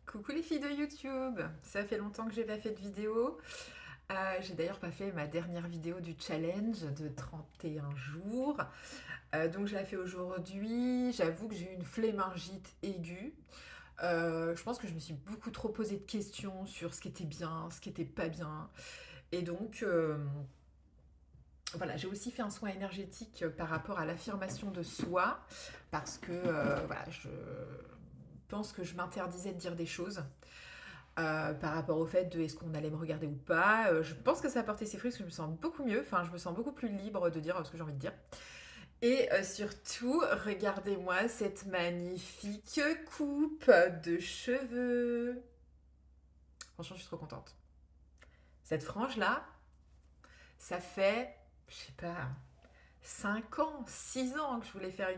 Coucou les filles de YouTube, ça fait longtemps que j'ai pas fait de vidéo. J'ai d'ailleurs pas fait ma dernière vidéo du challenge de 31 jours. Donc je la fais aujourd'hui. J'avoue que j'ai eu une flémingite aiguë. Je pense que je me suis beaucoup trop posé de questions sur ce qui était bien, ce qui était pas bien. Et donc voilà, j'ai aussi fait un soin énergétique par rapport à l'affirmation de soi. Parce que voilà, je pense que je m'interdisais de dire des choses. Par rapport au fait de est-ce qu'on allait me regarder ou pas. Je pense que ça a porté ses fruits parce que je me sens beaucoup mieux, enfin je me sens beaucoup plus libre de dire ce que j'ai envie de dire. Et surtout, regardez-moi cette magnifique coupe de cheveux. Franchement, je suis trop contente. Cette frange-là, ça fait, je sais pas, 5 ans, 6 ans que je voulais faire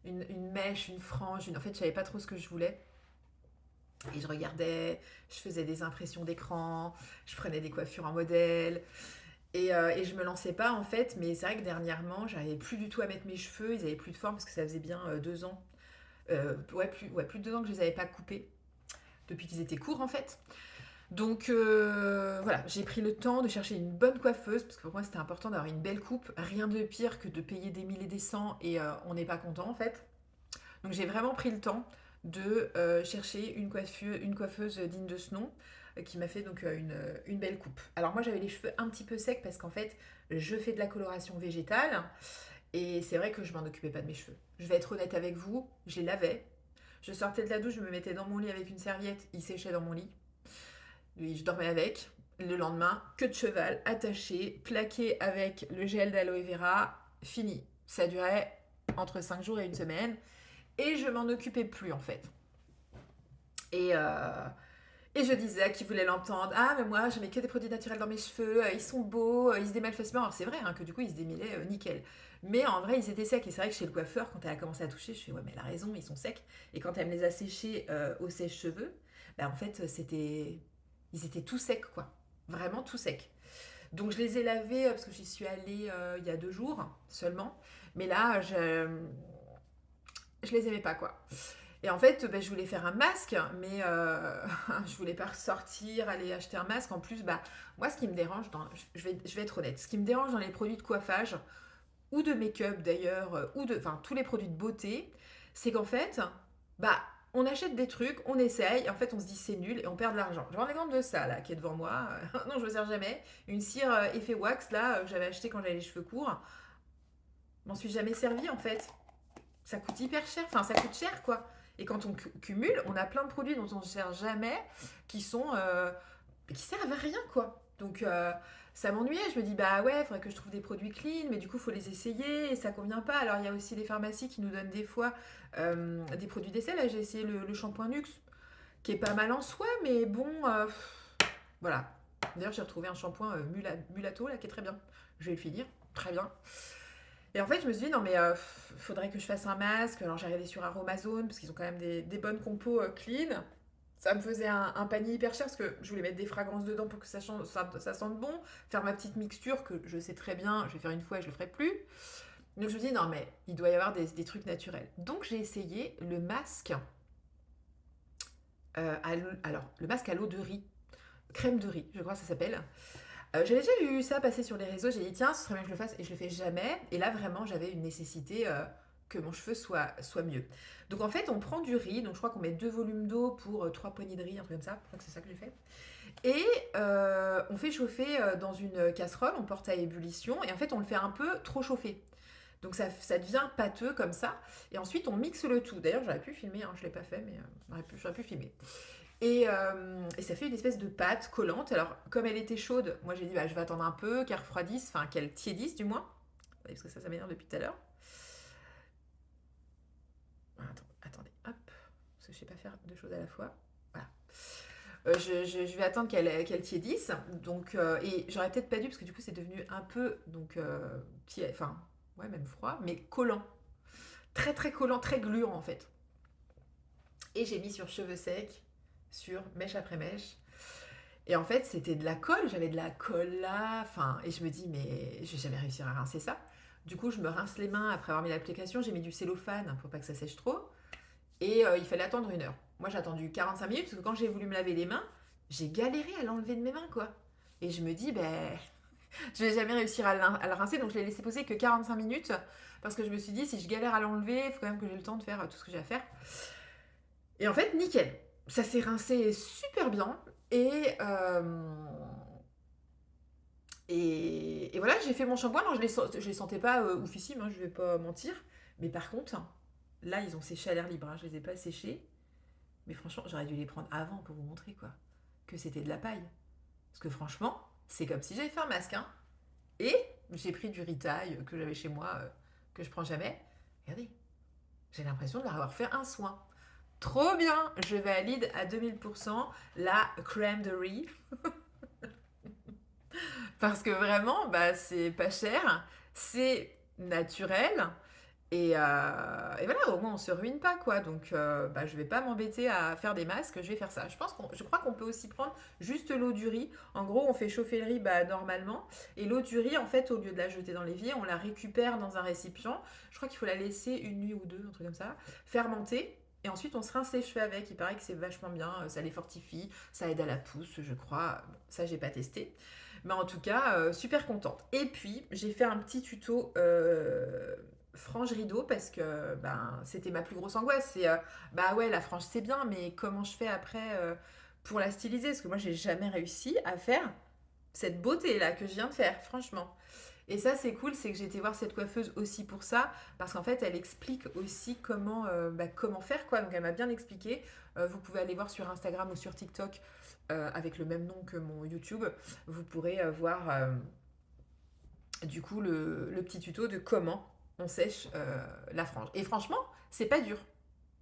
une mèche, une frange. En fait, je savais pas trop ce que je voulais. Et je regardais, je faisais des impressions d'écran, je prenais des coiffures en modèle. Et je me lançais pas en fait, mais c'est vrai que dernièrement, j'arrivais plus du tout à mettre mes cheveux, ils avaient plus de forme parce que ça faisait bien 2 ans. Ouais, plus de 2 ans que je les avais pas coupés, depuis qu'ils étaient courts en fait. Donc voilà, j'ai pris le temps de chercher une bonne coiffeuse, parce que pour moi c'était important d'avoir une belle coupe. Rien de pire que de payer des mille et des cents et on n'est pas content en fait. Donc j'ai vraiment pris le temps de chercher une coiffeuse digne de ce nom qui m'a fait donc une belle coupe. Alors moi j'avais les cheveux un petit peu secs parce qu'en fait je fais de la coloration végétale et c'est vrai que je m'en occupais pas de mes cheveux. Je vais être honnête avec vous, je les lavais. Je sortais de la douche, je me mettais dans mon lit avec une serviette, ils séchaient dans mon lit. Oui, je dormais avec. Le lendemain, queue de cheval, attachée, plaquée avec le gel d'aloe vera, fini. Ça durait entre 5 jours et une semaine. Et je m'en occupais plus en fait. Et, euh, et je disais à qui voulait l'entendre, ah mais moi je mets que des produits naturels dans mes cheveux, ils sont beaux, ils se démêlent facilement. Alors c'est vrai hein, que du coup ils se démêlaient nickel. Mais en vrai ils étaient secs. Et c'est vrai que chez le coiffeur, quand elle a commencé à toucher, je fais ouais mais elle a raison, ils sont secs. Et quand elle me les a séchés au sèche-cheveux, bah, en fait ils étaient tout secs quoi. Vraiment tout secs. Donc je les ai lavés parce que j'y suis allée il y a 2 jours seulement. Mais là je les aimais pas quoi. Et en fait, bah, je voulais faire un masque, mais je voulais pas ressortir, aller acheter un masque. En plus, bah, moi, ce qui me dérange, je vais être honnête, ce qui me dérange dans les produits de coiffage, ou de make-up d'ailleurs, enfin, tous les produits de beauté, c'est qu'en fait, bah, on achète des trucs, on essaye, et en fait, on se dit c'est nul et on perd de l'argent. Je vois un exemple de ça, là, qui est devant moi. Non, je ne me sers jamais. Une cire effet wax, là, que j'avais acheté quand j'avais les cheveux courts. Je m'en suis jamais servi, en fait. Ça coûte hyper cher, enfin ça coûte cher quoi. Et quand on cumule, on a plein de produits dont on ne sert jamais, qui sont qui servent à rien quoi. Donc ça m'ennuyait, je me dis bah ouais, il faudrait que je trouve des produits clean, mais du coup il faut les essayer et ça convient pas. Alors il y a aussi les pharmacies qui nous donnent des fois des produits d'essai. Là j'ai essayé le shampoing Nuxe, qui est pas mal en soi, mais bon, voilà. D'ailleurs j'ai retrouvé un shampoing Mulato là qui est très bien. Je vais le finir, très bien. Et en fait, je me suis dit, non, mais faudrait que je fasse un masque. Alors, j'ai regardé sur Aromazone, parce qu'ils ont quand même des bonnes compos clean. Ça me faisait un panier hyper cher, parce que je voulais mettre des fragrances dedans pour que ça sente bon. Faire ma petite mixture, que je sais très bien, je vais faire une fois et je le ferai plus. Donc, je me dis, non, mais il doit y avoir des trucs naturels. Donc, j'ai essayé le masque. Alors, le masque à l'eau de riz. Crème de riz, je crois que ça s'appelle. J'avais déjà vu ça passer sur les réseaux, j'ai dit tiens, ce serait bien que je le fasse et je le fais jamais. Et là vraiment, j'avais une nécessité que mon cheveu soit mieux. Donc en fait, on prend du riz, donc je crois qu'on met 2 volumes d'eau pour 3 poignées de riz, un truc comme ça. Je crois que c'est ça que j'ai fait. Et on fait chauffer dans une casserole, on porte à ébullition et en fait, on le fait un peu trop chauffer. Donc ça devient pâteux comme ça. Et ensuite, on mixe le tout. D'ailleurs, j'aurais pu filmer, hein, je ne l'ai pas fait, mais j'aurais pu filmer. Et ça fait une espèce de pâte collante. Alors, comme elle était chaude, moi j'ai dit bah, je vais attendre un peu, qu'elle refroidisse, enfin qu'elle tiédisse du moins. Parce que ça m'énerve depuis tout à l'heure. Attendez, hop, parce que je sais pas faire deux choses à la fois. Voilà. Je vais attendre qu'elle tiédisse. Donc, et j'aurais peut-être pas dû, parce que du coup c'est devenu un peu, donc, enfin, ouais, même froid, mais collant. Très très collant, très gluant en fait. Et j'ai mis sur cheveux secs, sur mèche après mèche. Et en fait, c'était de la colle, j'avais de la colle là, enfin, et je me dis, mais je vais jamais réussir à rincer ça. Du coup, je me rince les mains après avoir mis l'application, j'ai mis du cellophane pour pas que ça sèche trop. et il fallait attendre 1 heure. Moi, j'ai attendu 45 minutes parce que quand j'ai voulu me laver les mains, j'ai galéré à l'enlever de mes mains, quoi. Et je me dis, ben, je vais jamais réussir à le rincer, donc je l'ai laissé poser que 45 minutes parce que je me suis dit, si je galère à l'enlever, il faut quand même que j'ai le temps de faire tout ce que j'ai à faire. Et en fait, nickel. Ça s'est rincé super bien. Et, et voilà, j'ai fait mon shampoing. Alors, je les sentais pas oufissimes, hein, je vais pas mentir. Mais par contre, là, ils ont séché à l'air libre. Hein, je les ai pas séchés. Mais franchement, j'aurais dû les prendre avant pour vous montrer quoi. Que c'était de la paille. Parce que franchement, c'est comme si j'avais fait un masque. Hein. Et j'ai pris du Ritaille que j'avais chez moi, que je prends jamais. Regardez, j'ai l'impression de leur avoir fait un soin. Trop bien, je valide à 2000% la crème de riz. Parce que vraiment, bah, c'est pas cher, c'est naturel. Et voilà, au moins on se ruine pas quoi. Donc bah, je vais pas m'embêter à faire des masques, je vais faire ça. Je crois qu'on peut aussi prendre juste l'eau du riz. En gros, on fait chauffer le riz bah, normalement. Et l'eau du riz, en fait, au lieu de la jeter dans l'évier, on la récupère dans un récipient. Je crois qu'il faut la laisser 1 nuit ou 2, un truc comme ça, fermenter. Et ensuite, on se rince les cheveux avec. Il paraît que c'est vachement bien, ça les fortifie, ça aide à la pousse, je crois. Bon, ça, j'ai pas testé. Mais en tout cas, super contente. Et puis, j'ai fait un petit tuto frange rideau parce que ben, c'était ma plus grosse angoisse. C'est, bah ouais, la frange c'est bien, mais comment je fais après pour la styliser? Parce que moi, j'ai jamais réussi à faire cette beauté là que je viens de faire, franchement. Et ça, c'est cool, c'est que j'ai été voir cette coiffeuse aussi pour ça, parce qu'en fait, elle explique aussi comment faire, quoi. Donc, elle m'a bien expliqué. Vous pouvez aller voir sur Instagram ou sur TikTok avec le même nom que mon YouTube. Vous pourrez voir du coup le petit tuto de comment on sèche la frange. Et franchement, c'est pas dur.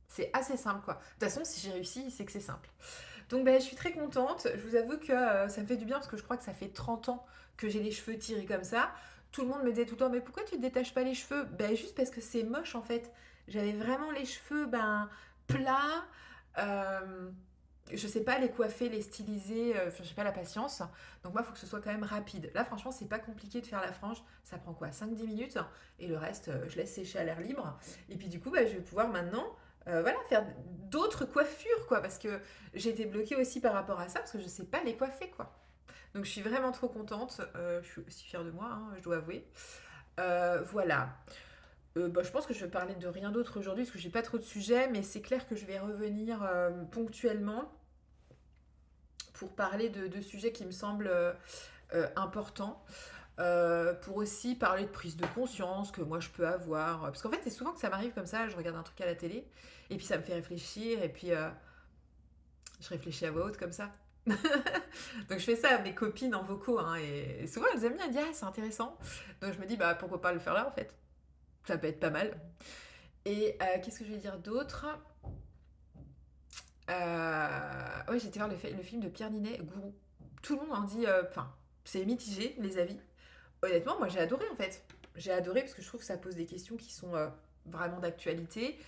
C'est assez simple, quoi. De toute façon, si j'ai réussi, c'est que c'est simple. Donc, ben, je suis très contente. Je vous avoue que ça me fait du bien parce que je crois que ça fait 30 ans que j'ai les cheveux tirés comme ça. Tout le monde me disait tout le temps, mais pourquoi tu ne détaches pas les cheveux? Ben, juste parce que c'est moche, en fait. J'avais vraiment les cheveux, ben, plats. Euh, je sais pas les coiffer, les styliser, enfin, j'ai pas la patience. Donc moi, il faut que ce soit quand même rapide. Là, franchement, c'est pas compliqué de faire la frange. Ça prend quoi, 5-10 minutes. Et le reste, je laisse sécher à l'air libre. Et puis du coup, bah, je vais pouvoir maintenant voilà, faire d'autres coiffures, quoi. Parce que j'ai été bloquée aussi par rapport à ça, parce que je sais pas les coiffer, quoi. Donc je suis vraiment trop contente. Je suis aussi fière de moi, hein, je dois avouer. Voilà. Bah, je pense que je vais parler de rien d'autre aujourd'hui, parce que j'ai pas trop de sujets, mais c'est clair que je vais revenir ponctuellement pour parler de sujets qui me semblent importants. Pour aussi parler de prise de conscience que moi je peux avoir. Parce qu'en fait, c'est souvent que ça m'arrive comme ça, je regarde un truc à la télé, et puis ça me fait réfléchir, et puis je réfléchis à voix haute comme ça. Donc je fais ça à mes copines en vocaux, hein, et souvent elles aiment bien, elles disent ah c'est intéressant. Donc je me dis bah pourquoi pas le faire là en fait. Ça peut être pas mal. Et qu'est-ce que je vais dire d'autre? Ouais, j'ai été voir le film de Pierre Ninet, Gourou. Tout le monde en dit, enfin, c'est mitigé les avis. Honnêtement, moi j'ai adoré en fait. J'ai adoré parce que je trouve que ça pose des questions qui sont vraiment d'actualité.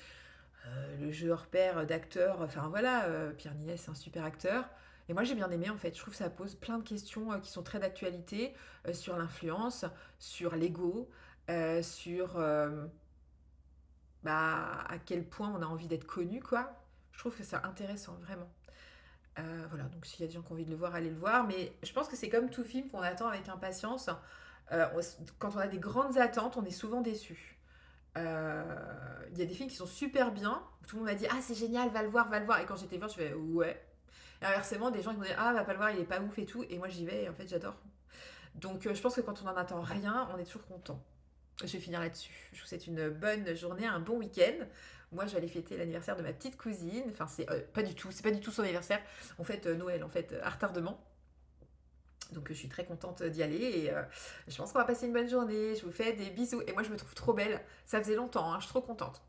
Le jeu hors pair d'acteurs, enfin voilà, Pierre Ninet c'est un super acteur. Et moi j'ai bien aimé en fait. Je trouve que ça pose plein de questions qui sont très d'actualité sur l'influence, sur l'ego, sur bah, à quel point on a envie d'être connu quoi. Je trouve que c'est intéressant vraiment. Voilà, donc s'il y a des gens qui ont envie de le voir, allez le voir. Mais je pense que c'est comme tout film qu'on attend avec impatience. Quand on a des grandes attentes, on est souvent déçu. Il y a des films qui sont super bien. Tout le monde m'a dit ah c'est génial, va le voir, va le voir. Et quand j'étais voir, je fais ouais. Et inversement, des gens qui m'ont dit ah va pas le voir, il est pas ouf et tout. Et moi j'y vais et en fait j'adore. Donc je pense que quand on en attend rien, on est toujours content. Je vais finir là-dessus. Je vous souhaite une bonne journée, un bon week-end. Moi, je vais aller fêter l'anniversaire de ma petite cousine. Enfin, c'est pas du tout son anniversaire. On fête Noël, en fait, à retardement. Donc, je suis très contente d'y aller et je pense qu'on va passer une bonne journée. Je vous fais des bisous. Et moi, je me trouve trop belle. Ça faisait longtemps, hein, je suis trop contente.